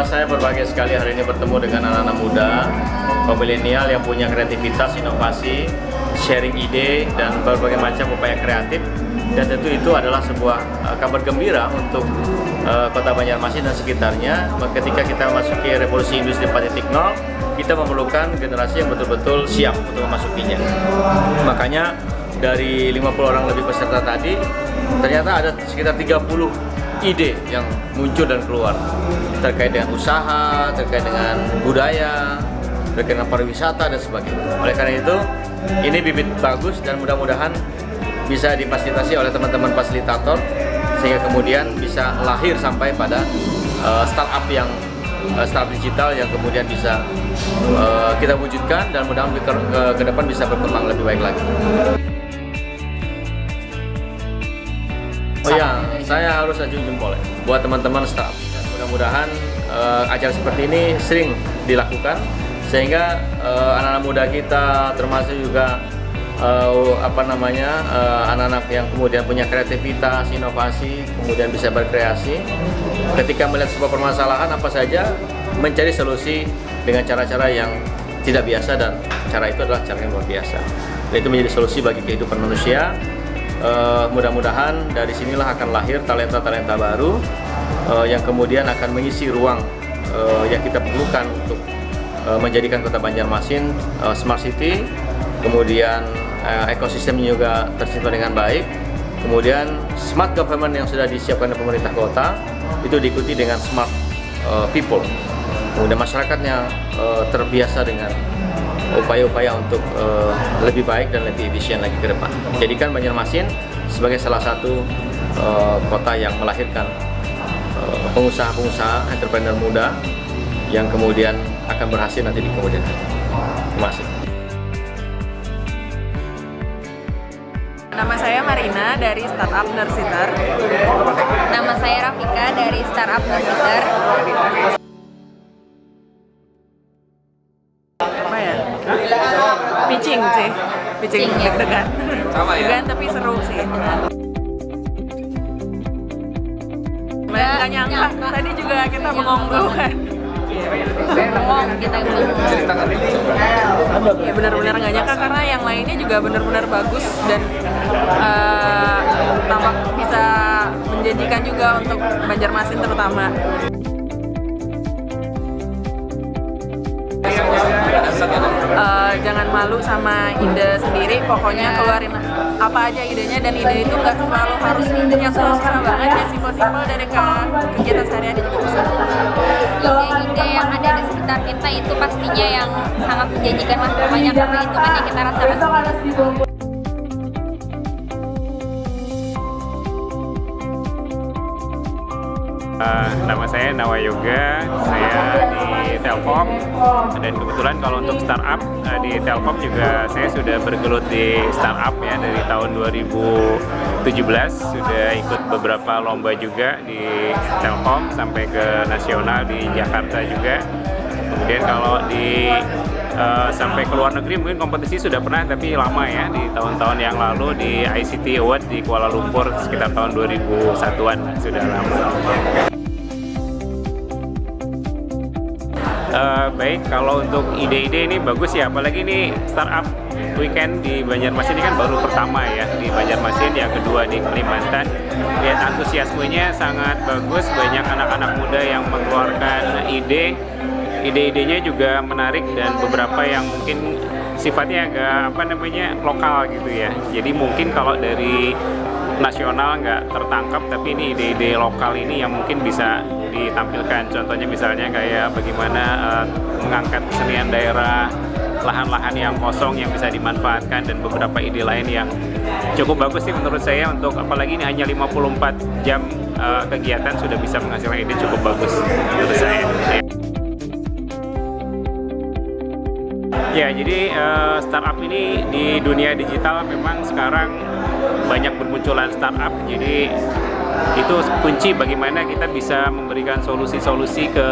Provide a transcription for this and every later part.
saya berbahagia sekali hari ini bertemu dengan anak-anak muda, kaum milenial yang punya kreativitas, inovasi, sharing ide, dan berbagai macam upaya kreatif. Dan tentu itu adalah sebuah kabar gembira untuk Kota Banjarmasin dan sekitarnya. Ketika kita memasuki revolusi industri 4.0, kita memerlukan generasi yang betul-betul siap untuk memasukinya. Makanya dari 50 orang lebih peserta tadi, ternyata ada sekitar 30 ide yang muncul dan keluar terkait dengan usaha, terkait dengan budaya, terkait dengan pariwisata dan sebagainya. Oleh karena itu, ini bibit bagus dan mudah-mudahan bisa difasilitasi oleh teman-teman fasilitator sehingga kemudian bisa lahir sampai pada startup digital yang kemudian bisa kita wujudkan dan mudah-mudahan ke depan bisa berkembang lebih baik lagi. Oh ya, saya harus ajung jempol ya, buat teman-teman startup. Mudah-mudahan acara seperti ini sering dilakukan sehingga anak-anak muda kita termasuk juga anak-anak yang kemudian punya kreativitas, inovasi, kemudian bisa berkreasi. Ketika melihat sebuah permasalahan apa saja, mencari solusi dengan cara-cara yang tidak biasa dan cara itu adalah cara yang luar biasa. Dan itu menjadi solusi bagi kehidupan manusia. Mudah-mudahan dari sinilah akan lahir talenta-talenta baru yang kemudian akan mengisi ruang yang kita perlukan untuk menjadikan Kota Banjarmasin smart city, kemudian ekosistemnya juga tercipta dengan baik, kemudian smart government yang sudah disiapkan oleh pemerintah kota itu diikuti dengan smart people, kemudian masyarakatnya terbiasa dengan upaya-upaya untuk lebih baik dan lebih efisien lagi ke depan. Jadikan Banjarmasin sebagai salah satu kota yang melahirkan pengusaha-pengusaha, entrepreneur muda yang kemudian akan berhasil nanti di kemudian hari. Terima kasih. Nama saya Marina dari Startup Nursitter. Nama saya Rafika dari Startup Nursitter. Apa ya? Pitching sih, pitching deg-degan. Deg-degan tapi seru sih. Nggak nyangka, tadi juga kita bengong kan. Bengong kita itu. Ya benar-benar nggak nyangka karena yang lainnya juga benar-benar bagus dan tampak bisa menjanjikan juga untuk Banjarmasin terutama. Jangan malu sama ide sendiri, pokoknya keluarin apa aja idenya, dan ide itu nggak selalu harus yang susah banget, ya simpel-simpel dari kegiatan sehari-hari juga bisa. Ide-ide yang ada di sekitar kita itu pastinya yang sangat menjanjikan lah, pokoknya karena itu kan yang kita rasakan. Nama saya Nawa Yoga, saya di Telkom, dan kebetulan kalau untuk startup di Telkom juga saya sudah bergelut di startup ya dari tahun 2017, sudah ikut beberapa lomba juga di Telkom sampai ke nasional di Jakarta juga. Kemudian kalau di sampai ke luar negeri mungkin kompetisi sudah pernah, tapi lama ya, di tahun-tahun yang lalu di ICT Award di Kuala Lumpur sekitar tahun 2001-an, sudah lama. Baik, kalau untuk ide-ide ini bagus ya, apalagi ini startup weekend di Banjarmasin ini kan baru pertama ya di Banjarmasin, yang kedua di Kalimantan. Lihat antusiasmenya sangat bagus, banyak anak-anak muda yang mengeluarkan ide-idenya juga menarik, dan beberapa yang mungkin sifatnya agak lokal gitu ya. Jadi mungkin kalau dari nasional nggak tertangkap, tapi ini ide-ide lokal ini yang mungkin bisa ditampilkan. Contohnya misalnya kayak bagaimana mengangkat kesenian daerah, lahan-lahan yang kosong yang bisa dimanfaatkan, dan beberapa ide lain yang cukup bagus sih menurut saya. Untuk apalagi ini hanya 54 jam kegiatan sudah bisa menghasilkan ide cukup bagus menurut saya. Ya, jadi startup ini di dunia digital memang sekarang banyak bermunculan startup. Jadi itu kunci bagaimana kita bisa memberikan solusi-solusi ke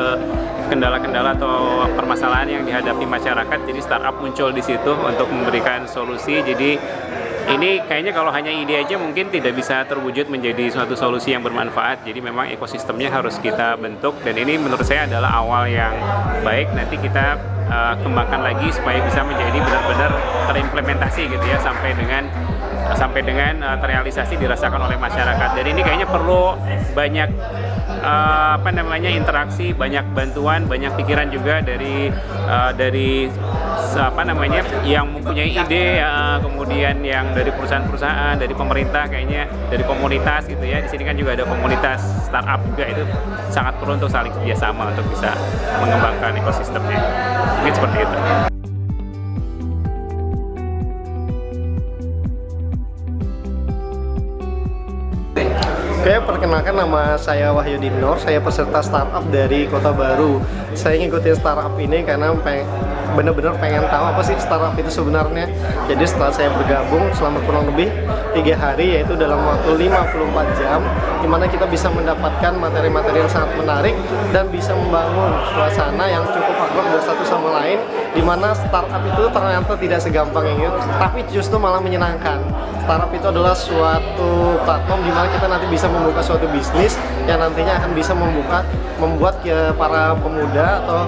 kendala-kendala atau permasalahan yang dihadapi masyarakat. Jadi startup muncul di situ untuk memberikan solusi. Jadi ini kayaknya kalau hanya ide aja mungkin tidak bisa terwujud menjadi suatu solusi yang bermanfaat. Jadi memang ekosistemnya harus kita bentuk, dan ini menurut saya adalah awal yang baik. Nanti kita kembangkan lagi supaya bisa menjadi benar-benar terimplementasi gitu ya, sampai dengan terrealisasi dirasakan oleh masyarakat. Dan ini kayaknya perlu banyak interaksi, banyak bantuan, banyak pikiran juga dari yang mempunyai ide, kemudian yang dari perusahaan-perusahaan, dari pemerintah, kayaknya dari komunitas gitu ya. Di sini kan juga ada komunitas startup juga, itu sangat perlu untuk saling kerjasama untuk bisa mengembangkan ekosistemnya. Mungkin seperti itu. Oke, perkenalkan, nama saya Wahyudin Nur, saya peserta startup dari Kota Baru. Saya ngikutin startup ini karena benar-benar pengen tahu apa sih startup itu sebenarnya. Jadi setelah saya bergabung selama kurang lebih 3 hari, yaitu dalam waktu 54 jam, dimana kita bisa mendapatkan materi-materi yang sangat menarik dan bisa membangun suasana yang cukup akrab satu sama lain, dimana startup itu ternyata tidak segampang ini, tapi justru malah menyenangkan. Startup itu adalah suatu platform di mana kita nanti bisa membuka suatu bisnis yang nantinya akan bisa membuat para pemuda atau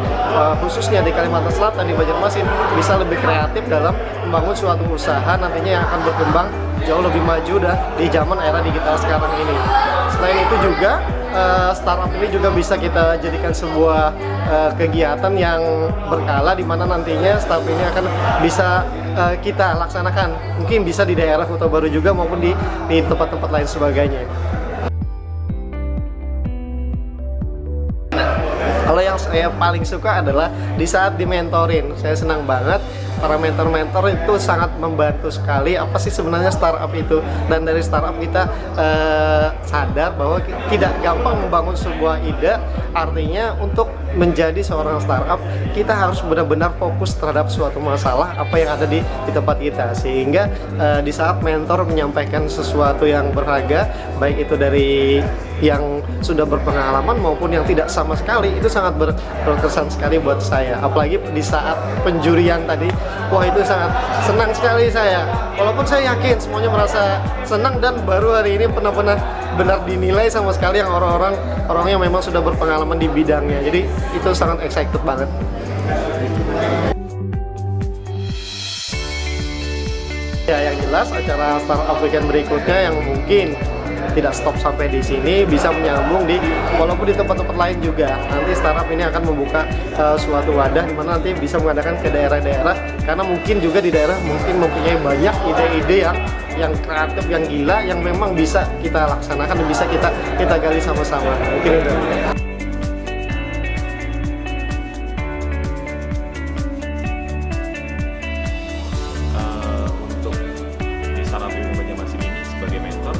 khususnya di Kalimantan Selatan, di Banjarmasin, bisa lebih kreatif dalam membangun suatu usaha nantinya yang akan berkembang jauh lebih maju di zaman era digital sekarang ini. Selain itu juga startup ini juga bisa kita jadikan sebuah kegiatan yang berkala, di mana nantinya startup ini akan bisa kita laksanakan, mungkin bisa di daerah Kota Baru juga maupun di tempat-tempat lain sebagainya. Kalau yang saya paling suka adalah di saat dimentorin, saya senang banget. Para mentor-mentor itu sangat membantu sekali apa sih sebenarnya startup itu, dan dari startup kita sadar bahwa tidak gampang membangun sebuah ide. Artinya untuk menjadi seorang startup kita harus benar-benar fokus terhadap suatu masalah apa yang ada di tempat kita, sehingga di saat mentor menyampaikan sesuatu yang berharga, baik itu dari yang sudah berpengalaman maupun yang tidak sama sekali, itu sangat berkesan sekali buat saya. Apalagi di saat penjurian tadi, wah itu sangat senang sekali saya. Walaupun saya yakin semuanya merasa senang, dan baru hari ini benar dinilai sama sekali yang orang yang memang sudah berpengalaman di bidangnya. Jadi itu sangat excited banget. Ya, yang jelas acara Startup Weekend berikutnya yang mungkin tidak stop sampai di sini, bisa menyambung walaupun di tempat-tempat lain juga. Nanti startup ini akan membuka suatu wadah di mana nanti bisa mengadakan ke daerah-daerah, karena mungkin juga di daerah mungkin mempunyai banyak ide-ide yang kreatif, yang gila, yang memang bisa kita laksanakan dan bisa kita gali sama-sama. Mungkin itu. Untuk di startup ilmu Banjarmasin ini sebagai mentor,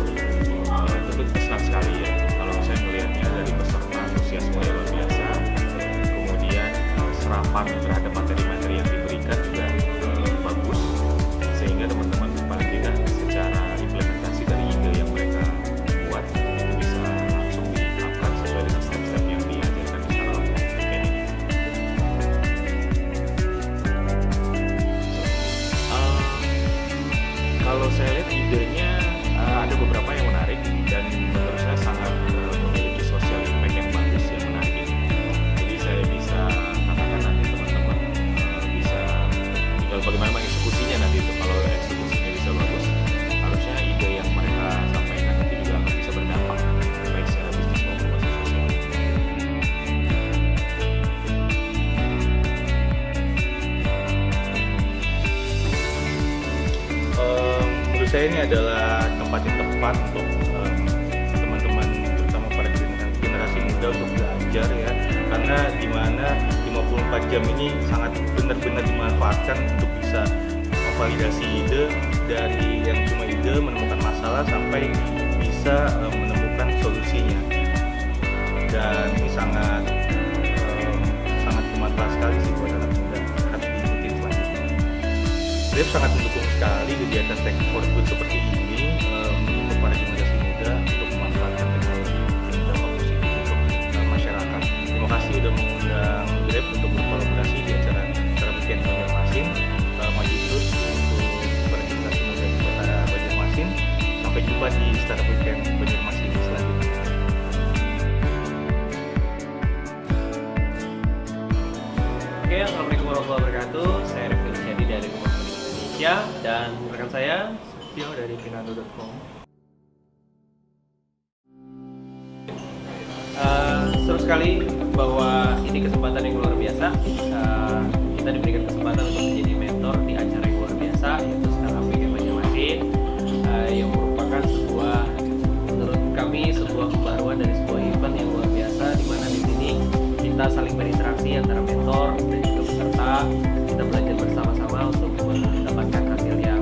tentu senang sekali ya kalau saya melihatnya dari peserta antusiasme yang luar biasa, kemudian serapan terhadap materi-materi yang diberikan juga bagus, sehingga teman-teman paling tidak secara implementasi dari ide yang mereka buat itu bisa langsung diterapkan sesuai dengan step-step yang diajarkan di startup weekend ini. Kalau saya lihat idenya ada beberapa yang menarik, dan menurut saya sangat memiliki social impact yang bagus, yang menarik. Jadi saya bisa katakan nanti teman-teman bisa tinggal bagaimana mengeksekusinya nanti itu. Kalau eksekusinya bisa bagus, harusnya ide yang mereka sampaikan nanti juga akan bisa berdampak baik secara bisnis maupun sosial. Menurut saya ini adalah tempat yang tepat untuk teman-teman, terutama para generasi muda untuk belajar ya, karena dimana 54 jam ini sangat benar-benar dimanfaatkan untuk bisa memvalidasi ide, dari yang cuma ide menemukan masalah sampai bisa menemukan solusinya, dan ini sangat bermanfaat sekali sih buat anak muda, harus diikuti selanjutnya. Saya sangat mendukung sekali kegiatan Tech for Good seperti ini untuk para generasi muda untuk memanfaatkan teknologi dan dampak positif untuk masyarakat. Terima kasih sudah mengundang Grab untuk berkolaborasi di acara Weekend Banjarmasin. Maju terus untuk para generasi muda di Kota wabarakatuh. Saya Refli Syadi dari Rumah Coding Indonesia dan rekan saya Tio dari pinando.com. Seru sekali bahwa ini kesempatan yang luar biasa. Kita diberikan kesempatan untuk menjadi mentor di acara yang luar biasa, yaitu Startup Weekend Banjarmasin, yang merupakan sebuah, menurut kami, sebuah pembaruan dari sebuah event yang luar biasa, di mana di sini kita saling berinteraksi antara mentor dan juga peserta. Kita belajar bersama-sama untuk mendapatkan hasil yang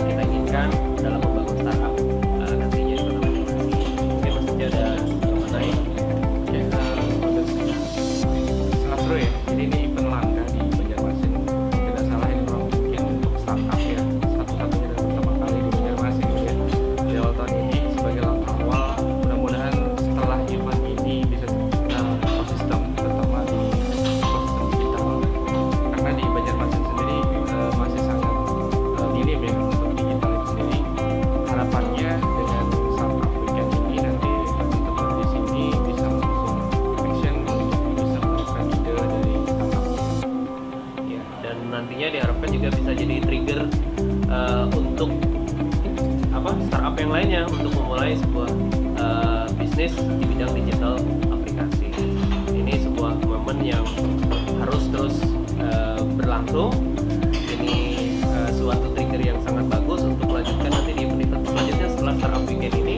kita inginkan dalam membangun startup nantinya di Kota Banjarmasin. Oke, Mas Uja ada teman lain? Sangat seru ya. Jadi ini event langka di Banjarmasin. Tidak salah ini memang mungkin untuk startup ya, satu-satunya dan pertama kali di Banjarmasin ya. Di awal tahun ini sebagai langkah awal, mudah-mudahan setelah event ini bisa terkenal ekosistem, terutama di ekosistem digital. Karena di Banjarmasin sendiri masih sangat minim ya untuk digital itu sendiri. Harapannya dengan startup weekend ini nanti teman-teman di sini bisa mengusung action untuk bisa menemukan ide dari startup. Ya, dan nantinya diharapkan juga bisa jadi trigger untuk startup yang lainnya untuk memulai sebuah bisnis di bidang digital aplikasi. Ini sebuah momen yang harus terus berlangsung. Ini suatu trigger yang sangat bagus untuk melanjutkan nanti di event selanjutnya setelah Startup Weekend ini,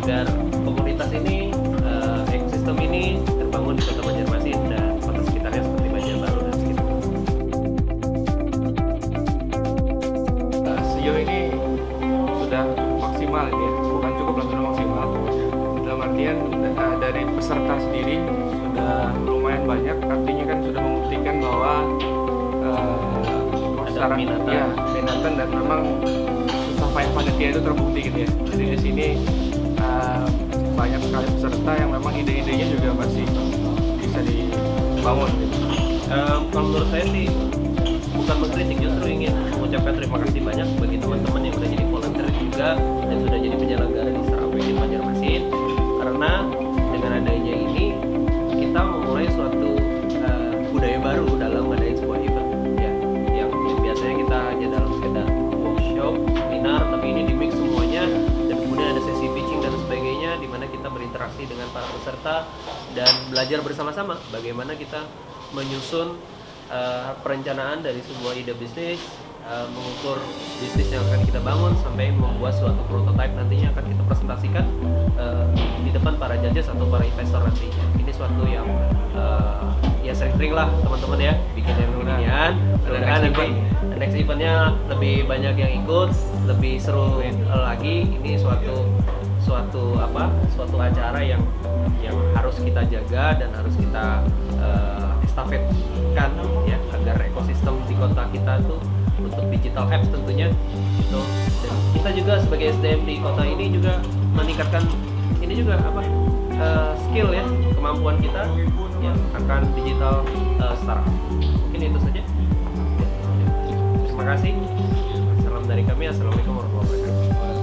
agar komunitas ini, ekosistem ini terbangun di Kota Banjarmasin dan kota sekitarnya seperti Banjarbaru dan sekitarnya. Sejauh ini sudah cukup maksimal ini ya, bukan cukup dan sudah maksimal. Dalam artian dari peserta sendiri sudah lumayan banyak, artinya kan sudah membuktikan bahwa Ada minatan. ya, minatan dan memang susah payah panitia itu terbukti gitu ya. Jadi di sini banyak sekali peserta yang memang ide-idenya juga masih bisa dibangun gitu. Kalau menurut saya sih bukan mengkritik, justru ingin mengucapkan terima kasih banyak bagi teman-teman yang sudah jadi volunteer juga dan sudah jadi penyelenggara di Startup Weekend Banjarmasin, karena dengan adanya ini kita memulai suatu budaya baru dalam mengadakan sebuah event ya, yang biasanya kita hanya dalam sekedar workshop, seminar, tapi ini di mix semuanya dan kemudian ada sesi pitching dan sebagainya di mana kita berinteraksi dengan para peserta dan belajar bersama-sama bagaimana kita menyusun perencanaan dari sebuah ide bisnis, mengukur bisnis yang akan kita bangun sampai membuat suatu prototipe nantinya akan kita presentasikan di depan para judges atau para investor nantinya. Ini suatu yang ya sering-sering lah teman-teman ya bikin yang beginian. Mudah-mudahan nanti next eventnya lebih banyak yang ikut, lebih seru lagi. Ini suatu acara yang harus kita jaga dan harus kita estafetkan ya, agar ekosistem di kota kita tuh untuk digital apps tentunya itu, dan kita juga sebagai SDM di kota ini juga meningkatkan ini juga skill ya, kemampuan kita yang akan digital startup. Mungkin itu saja. Terima kasih. Salam dari kami. Assalamualaikum warahmatullahi wabarakatuh.